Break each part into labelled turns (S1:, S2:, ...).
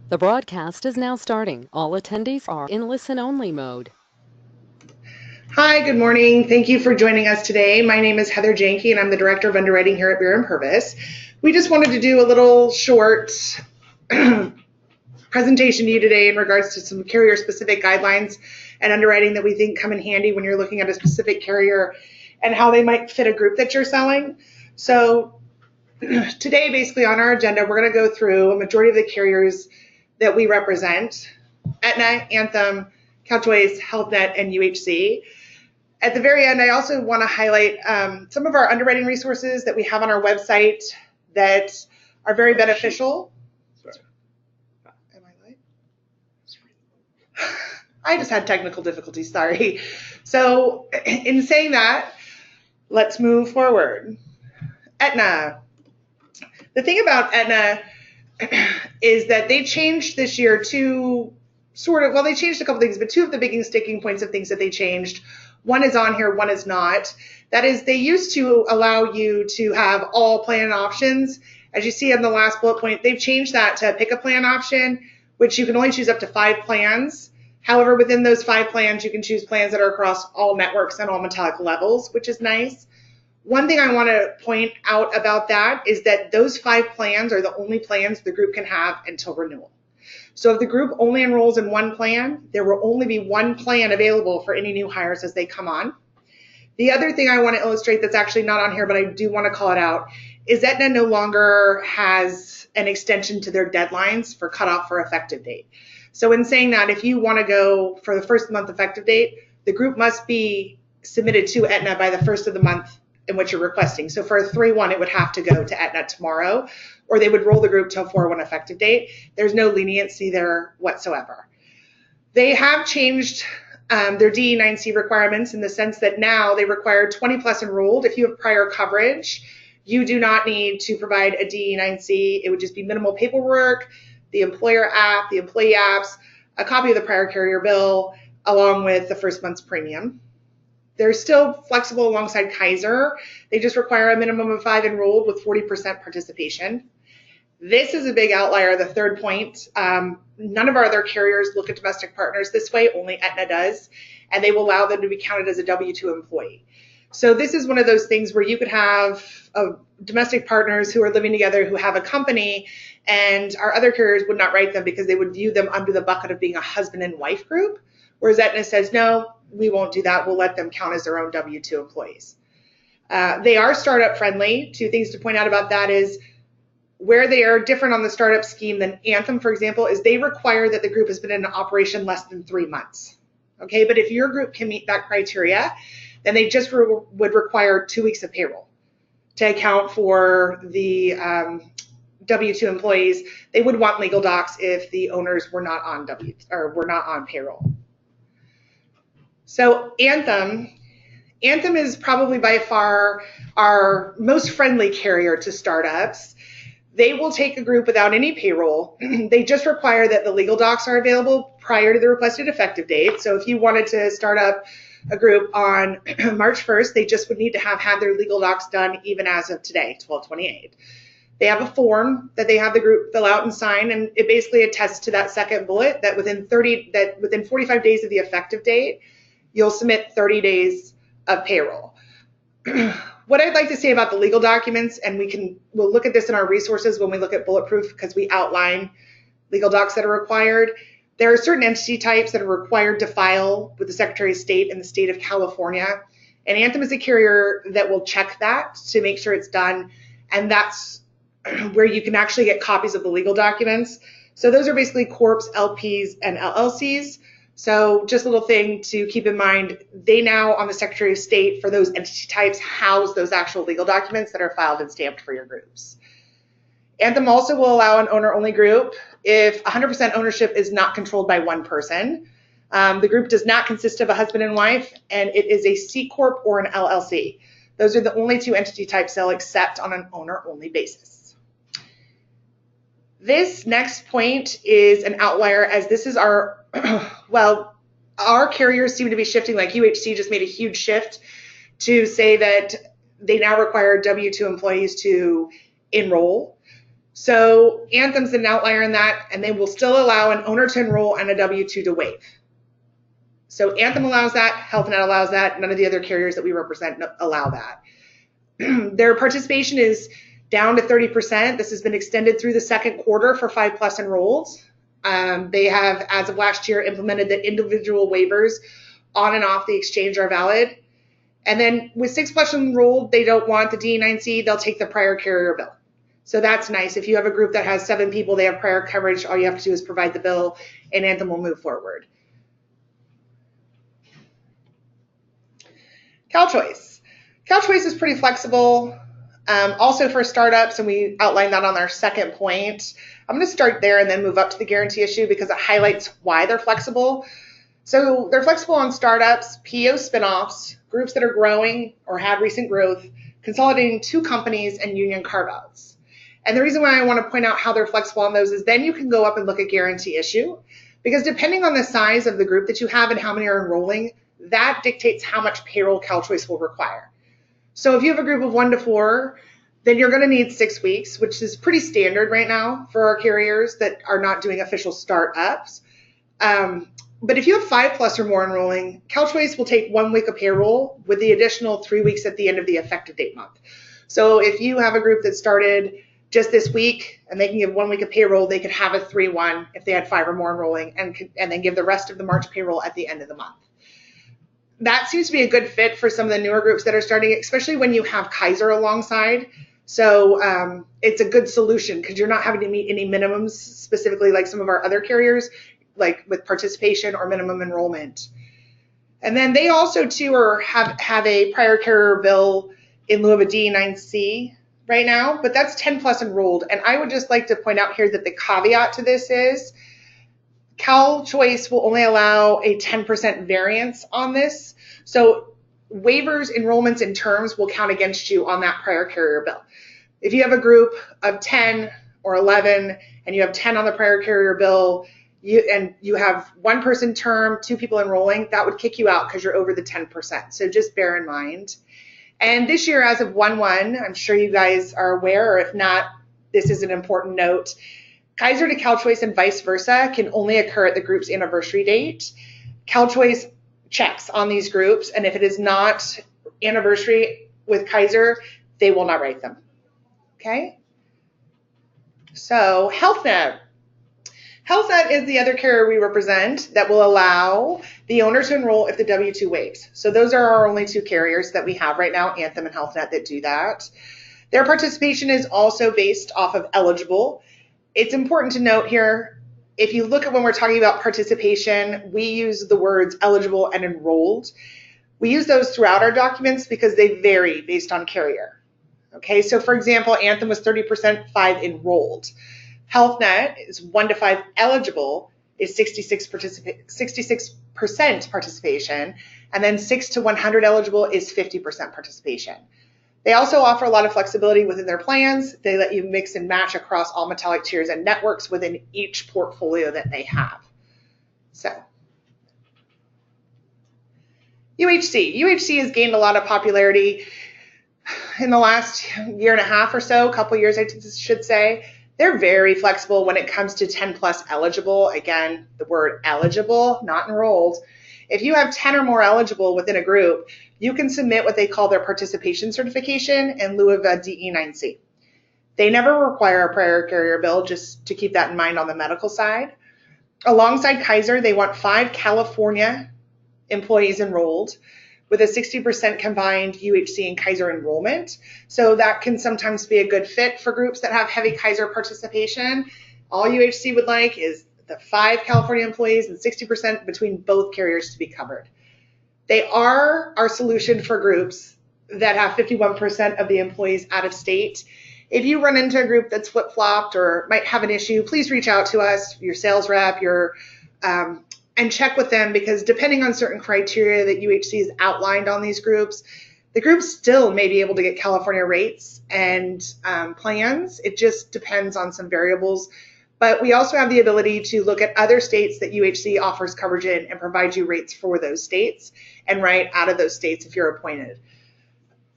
S1: The broadcast is now starting. All attendees are in listen-only mode.
S2: Hi, good morning. Thank you for joining us today. My name is Heather Jahnke, and I'm the Director of Underwriting here at Beere&Purves. We just wanted to do a little short presentation to you today in regards to some carrier-specific guidelines and underwriting that we think come in handy when you're looking at a specific carrier and how they might fit a group that you're selling. So today, basically on our agenda, we're going to go through a majority of the carriers that we represent: Aetna, Anthem, CaliforniaChoice, HealthNet, and UHC. At the very end, I also want to highlight some of our underwriting resources that we have on our website that are very beneficial. Sorry. Am I late? I just had technical difficulties, sorry. So in saying that, let's move forward. Aetna. The thing about Aetna is that they changed this year they changed a couple things, but two of the big sticking points of things that they changed. One is on here, one is not. That is, they used to allow you to have all plan options. As you see on the last bullet point, they've changed that to pick a plan option, which you can only choose up to 5 plans. However, within those 5 plans, you can choose plans that are across all networks and all metallic levels, which is nice. One thing I want to point out about that is that those 5 plans are the only plans the group can have until renewal. So if the group only enrolls in one plan, there will only be one plan available for any new hires as they come on. The other thing I want to illustrate that's actually not on here, but I do want to call it out, is Aetna no longer has an extension to their deadlines for cutoff for effective date. So in saying that, if you want to go for the first month effective date, the group must be submitted to Aetna by the first of the month in which you're requesting. So for a 3/1, it would have to go to Aetna tomorrow, or they would roll the group to a 4/1 effective date. There's no leniency there whatsoever. They have changed their DE9C requirements in the sense that now they require 20 plus enrolled. If you have prior coverage, you do not need to provide a DE9C. It would just be minimal paperwork, the employer app, the employee apps, a copy of the prior carrier bill, along with the first month's premium. They're still flexible alongside Kaiser. They just require a minimum of 5 enrolled with 40% participation. This is a big outlier, the third point. None of our other carriers look at domestic partners this way, only Aetna does, and they will allow them to be counted as a W-2 employee. So this is one of those things where you could have domestic partners who are living together who have a company, and our other carriers would not write them because they would view them under the bucket of being a husband and wife group, whereas Aetna says, no, we won't do that. We'll let them count as their own W-2 employees. They are startup friendly. 2 things to point out about that is where they are different on the startup scheme than Anthem, for example, is they require that the group has been in operation less than 3 months. Okay, but if your group can meet that criteria, then they just would require 2 weeks of payroll to account for the W-2 employees. They would want legal docs if the owners were not on payroll. So Anthem is probably by far our most friendly carrier to startups. They will take a group without any payroll. They just require that the legal docs are available prior to the requested effective date. So if you wanted to start up a group on March 1st, they just would need to have had their legal docs done even as of today, 12/28. They have a form that they have the group fill out and sign, and it basically attests to that second bullet that within 45 days of the effective date, you'll submit 30 days of payroll. What I'd like to say about the legal documents, and we'll look at this in our resources when we look at Bulletproof because we outline legal docs that are required. There are certain entity types that are required to file with the Secretary of State in the state of California, and Anthem is a carrier that will check that to make sure it's done, and that's where you can actually get copies of the legal documents. So those are basically corps, LPs, and LLCs. So just a little thing to keep in mind, they now on the Secretary of State for those entity types house those actual legal documents that are filed and stamped for your groups. Anthem also will allow an owner-only group if 100% ownership is not controlled by one person. The group does not consist of a husband and wife, and it is a C Corp or an LLC. Those are the only 2 entity types they'll accept on an owner-only basis. This next point is an outlier, as this is our our carriers seem to be shifting, like UHC just made a huge shift to say that they now require W-2 employees to enroll. So Anthem's an outlier in that, and they will still allow an owner to enroll and a W-2 to waive. So Anthem allows that, Health Net allows that, none of the other carriers that we represent allow that. Their participation is down to 30%. This has been extended through the second quarter for 5+ enrolled. They have, as of last year, implemented that individual waivers on and off the exchange are valid. And then with 6+ enrolled, they don't want the D9C, they'll take the prior carrier bill. So that's nice. If you have a group that has 7 people, they have prior coverage, all you have to do is provide the bill and Anthem will move forward. CalChoice. CalChoice is pretty flexible. Also for startups, and we outlined that on our second point. I'm going to start there and then move up to the guarantee issue because it highlights why they're flexible. So they're flexible on startups, PO spinoffs, groups that are growing or had recent growth, consolidating 2 companies, and union carve-outs. And the reason why I want to point out how they're flexible on those is then you can go up and look at guarantee issue, because depending on the size of the group that you have and how many are enrolling, that dictates how much payroll CalChoice will require. So if you have a group of 1 to 4, then you're going to need 6 weeks, which is pretty standard right now for our carriers that are not doing official startups. But if you have 5+ or more enrolling, CalChoice will take 1 week of payroll with the additional 3 weeks at the end of the effective date month. So if you have a group that started just this week and they can give 1 week of payroll, they could have a 3/1 if they had 5 or more enrolling, and then give the rest of the March payroll at the end of the month. That seems to be a good fit for some of the newer groups that are starting, especially when you have Kaiser alongside. So it's a good solution because you're not having to meet any minimums specifically like some of our other carriers, like with participation or minimum enrollment. And then they also too have a prior carrier bill in lieu of a D9C right now, but that's 10+ enrolled. And I would just like to point out here that the caveat to this is CalChoice will only allow a 10% variance on this. So waivers, enrollments, and terms will count against you on that prior carrier bill. If you have a group of 10 or 11 and you have 10 on the prior carrier bill, you have 1 person term, 2 people enrolling, that would kick you out because you're over the 10%. So just bear in mind. And this year, as of 1/1, I'm sure you guys are aware, or if not, this is an important note. Kaiser to CalChoice and vice versa can only occur at the group's anniversary date. CalChoice checks on these groups, and if it is not anniversary with Kaiser, they will not write them. Okay? So Health Net. Health Net is the other carrier we represent that will allow the owner to enroll if the W-2 waives. So those are our only 2 carriers that we have right now, Anthem and Health Net, that do that. Their participation is also based off of eligible. It's important to note here, if you look at when we're talking about participation, we use the words eligible and enrolled. We use those throughout our documents because they vary based on carrier. Okay, so for example, Anthem was 30%, 5 enrolled. Health Net is 1 to 5 eligible, is 66% participation, and then 6 to 100 eligible is 50% participation. They also offer a lot of flexibility within their plans. They let you mix and match across all metallic tiers and networks within each portfolio that they have. So, UHC has gained a lot of popularity in the last year and a half or so, couple years I should say. They're very flexible when it comes to 10+ eligible. Again, the word eligible, not enrolled. If you have 10 or more eligible within a group, you can submit what they call their participation certification in lieu of a DE9C. They never require a prior carrier bill, just to keep that in mind on the medical side. Alongside Kaiser, they want 5 California employees enrolled with a 60% combined UHC and Kaiser enrollment. So that can sometimes be a good fit for groups that have heavy Kaiser participation. All UHC would like is the 5 California employees and 60% between both carriers to be covered. They are our solution for groups that have 51% of the employees out of state. If you run into a group that's flip-flopped or might have an issue, please reach out to us, your sales rep, and check with them, because depending on certain criteria that UHC has outlined on these groups, the groups still may be able to get California rates and plans. It just depends on some variables. But we also have the ability to look at other states that UHC offers coverage in and provide you rates for those states and write out of those states if you're appointed.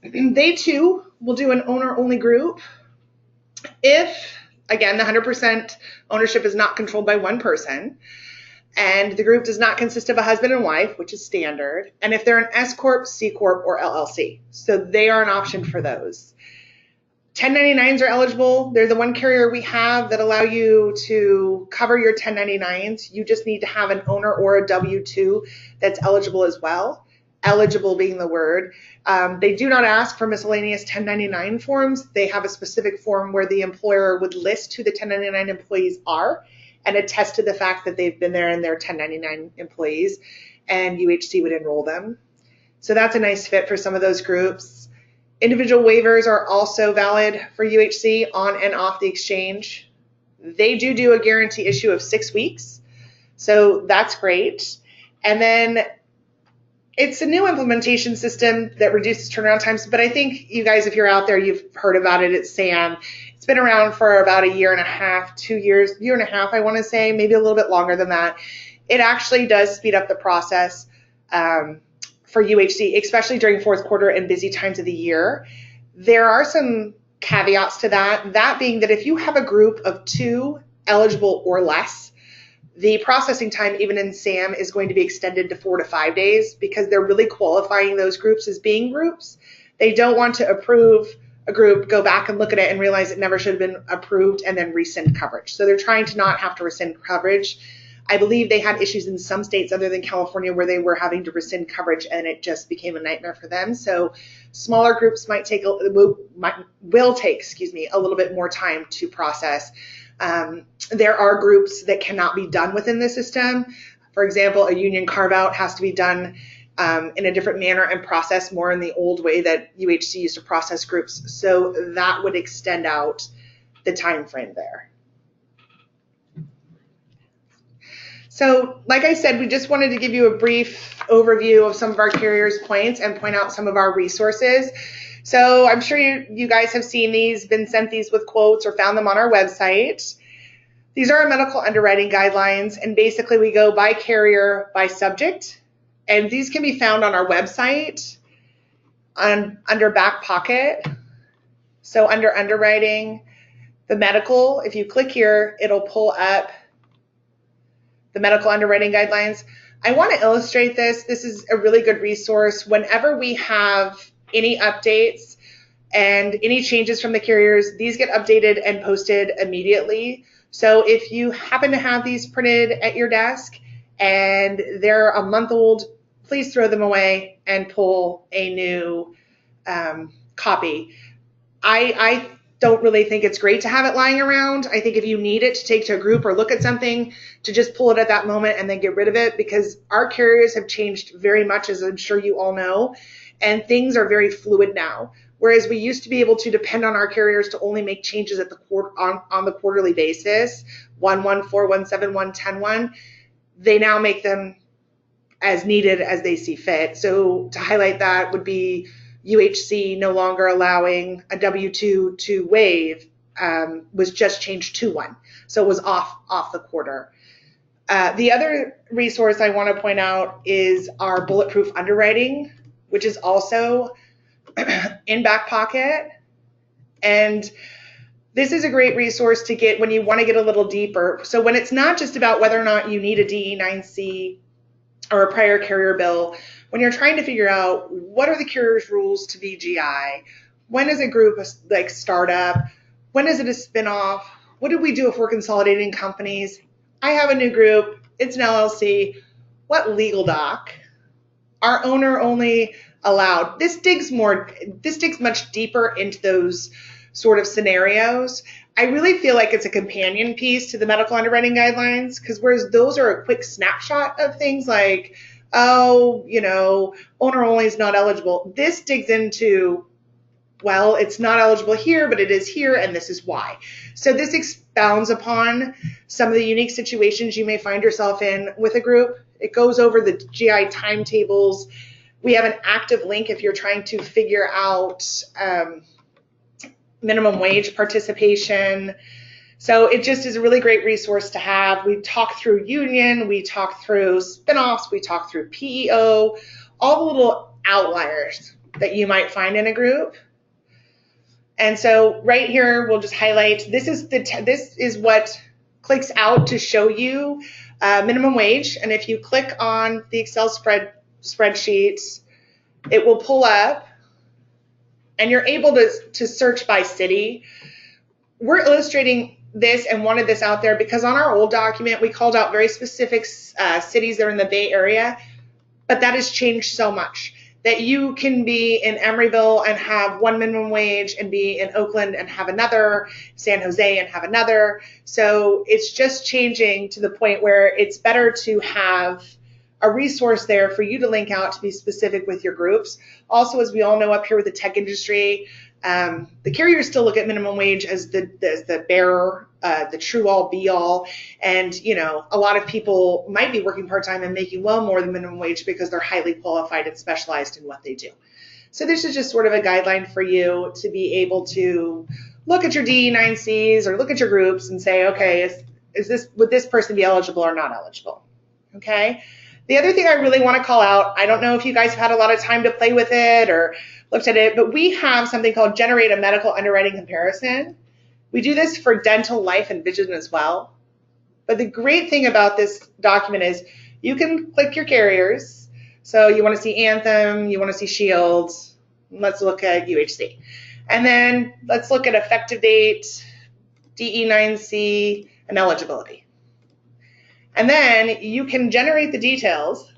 S2: They too will do an owner-only group if Again, the 100% ownership is not controlled by one person. And the group does not consist of a husband and wife, which is standard. And if they're an S Corp, C Corp, or LLC. So they are an option for those. 1099s are eligible. They're the one carrier we have that allow you to cover your 1099s. You just need to have an owner or a W-2 that's eligible as well. Eligible being the word. They do not ask for miscellaneous 1099 forms. They have a specific form where the employer would list who the 1099 employees are and attest to the fact that they've been there and they're 1099 employees, and UHC would enroll them. So that's a nice fit for some of those groups. Individual waivers are also valid for UHC on and off the exchange. They do a guarantee issue of 6 weeks, so that's great. And then it's a new implementation system that reduces turnaround times, but I think you guys, if you're out there, you've heard about it. It's SAM. It's been around for about a year and a half, 2 years, year and a half, I want to say, maybe a little bit longer than that. It actually does speed up the process for UHC, especially during fourth quarter and busy times of the year. There are some caveats to that, that being that if you have a group of 2 eligible or less, the processing time, even in SAM, is going to be extended to 4 to 5 days because they're really qualifying those groups as being groups. They don't want to approve a group, go back and look at it and realize it never should have been approved and then rescind coverage. So they're trying to not have to rescind coverage. I believe they had issues in some states other than California where they were having to rescind coverage and it just became a nightmare for them. So smaller groups will take a little bit more time to process. There are groups that cannot be done within the system. For example, a union carve-out has to be done in a different manner and processed more in the old way that UHC used to process groups. So that would extend out the time frame there. So like I said, we just wanted to give you a brief overview of some of our carriers' points and point out some of our resources. So I'm sure you guys have seen these, been sent these with quotes or found them on our website. These are our medical underwriting guidelines, and basically we go by carrier, by subject, and these can be found on our website under back pocket. So under underwriting, the medical, if you click here, it'll pull up the medical underwriting guidelines. I want to illustrate this. This is a really good resource. Whenever we have any updates and any changes from the carriers, these get updated and posted immediately. So if you happen to have these printed at your desk and they're a month old, please throw them away and pull a new copy. I don't really think it's great to have it lying around. I think if you need it to take to a group or look at something, to just pull it at that moment and then get rid of it, because our carriers have changed very much, as I'm sure you all know, and things are very fluid now. Whereas we used to be able to depend on our carriers to only make changes at the on the quarterly basis, 1/1, 4/1, 7/1, 10/1, they now make them as needed as they see fit. So to highlight that would be UHC no longer allowing a W-2 to waive, was just changed to 1. So it was off the quarter. The other resource I want to point out is our bulletproof underwriting, which is also in back pocket. And this is a great resource to get when you want to get a little deeper. So when it's not just about whether or not you need a DE9C or a prior carrier bill, when you're trying to figure out what are the carrier's rules to VGI, when is a group like startup, when is it a spinoff, what do we do if we're consolidating companies? I have a new group, it's an LLC, what legal doc? Our owner only allowed. This digs much deeper into those sort of scenarios. I really feel like it's a companion piece to the medical underwriting guidelines, because whereas those are a quick snapshot of things like, oh, owner only is not eligible. This digs into, well, it's not eligible here, but it is here, and this is why. So this expounds upon some of the unique situations you may find yourself in with a group. It goes over the GI timetables. We have an active link if you're trying to figure out minimum wage participation. So it just is a really great resource to have. We talk through union, we talk through spinoffs, we talk through PEO, all the little outliers that you might find in a group. And so right here, we'll just highlight, this is what clicks out to show you minimum wage. And if you click on the Excel spreadsheet, it will pull up and you're able to search by city. We're illustrating this and wanted this out there because on our old document, we called out very specific cities that are in the Bay Area, but that has changed so much that you can be in Emeryville and have one minimum wage and be in Oakland and have another, San Jose and have another. So it's just changing to the point where it's better to have a resource there for you to link out to be specific with your groups. Also, as we all know up here with the tech industry, the carriers still look at minimum wage as the bearer, the true all be all. And, you know, a lot of people might be working part-time and making well more than minimum wage because they're highly qualified and specialized in what they do. So this is just sort of a guideline for you to be able to look at your DE9Cs or look at your groups and say, okay, would this person be eligible or not eligible? Okay. The other thing I really want to call out, I don't know if you guys have had a lot of time to play with it or looked at it, but we have something called Generate a Medical Underwriting Comparison. We do this for dental, life, and vision as well. But the great thing about this document is you can click your carriers. So you want to see Anthem, you want to see Shield, let's look at UHC. And then let's look at effective date, DE9C, and eligibility. And then you can generate the details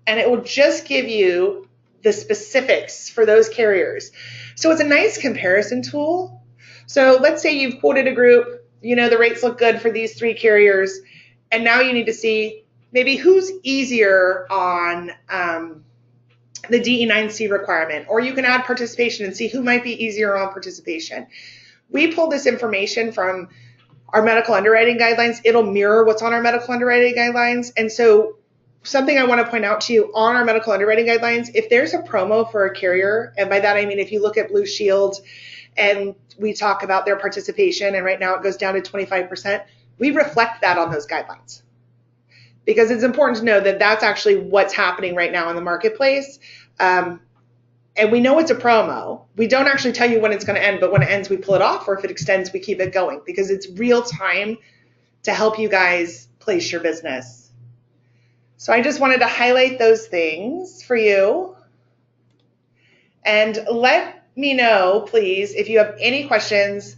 S2: and it will just give you the specifics for those carriers. So it's a nice comparison tool. So let's say you've quoted a group, you know, the rates look good for these 3 carriers, and now you need to see maybe who's easier on the DE9C requirement, or you can add participation and see who might be easier on participation. We pulled this information from our medical underwriting guidelines. It'll mirror what's on our medical underwriting guidelines. And so something I want to point out to you on our medical underwriting guidelines, if there's a promo for a carrier, and by that I mean if you look at Blue Shield and we talk about their participation, and right now it goes down to 25%, we reflect that on those guidelines. Because it's important to know that that's actually what's happening right now in the marketplace. And we know it's a promo. We don't actually tell you when it's going to end, but when it ends, we pull it off, or if it extends, we keep it going because it's real time to help you guys place your business. So I just wanted to highlight those things for you. And let me know, please, if you have any questions.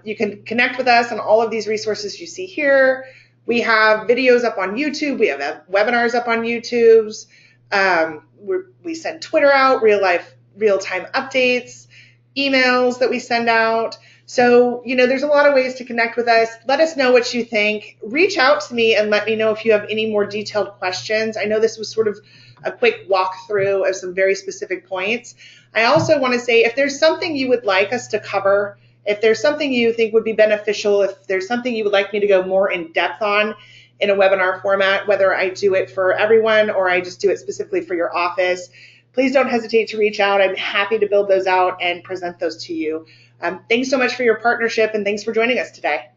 S2: You can connect with us on all of these resources you see here. We have videos up on YouTube. We have webinars up on YouTube. We send Twitter out, real-time updates, emails that we send out. So, you know, there's a lot of ways to connect with us. Let us know what you think. Reach out to me and let me know if you have any more detailed questions. I know this was sort of a quick walkthrough of some very specific points. I also want to say if there's something you would like us to cover, if there's something you think would be beneficial, if there's something you would like me to go more in depth on in a webinar format, whether I do it for everyone or I just do it specifically for your office, please don't hesitate to reach out. I'm happy to build those out and present those to you. Thanks so much for your partnership and thanks for joining us today.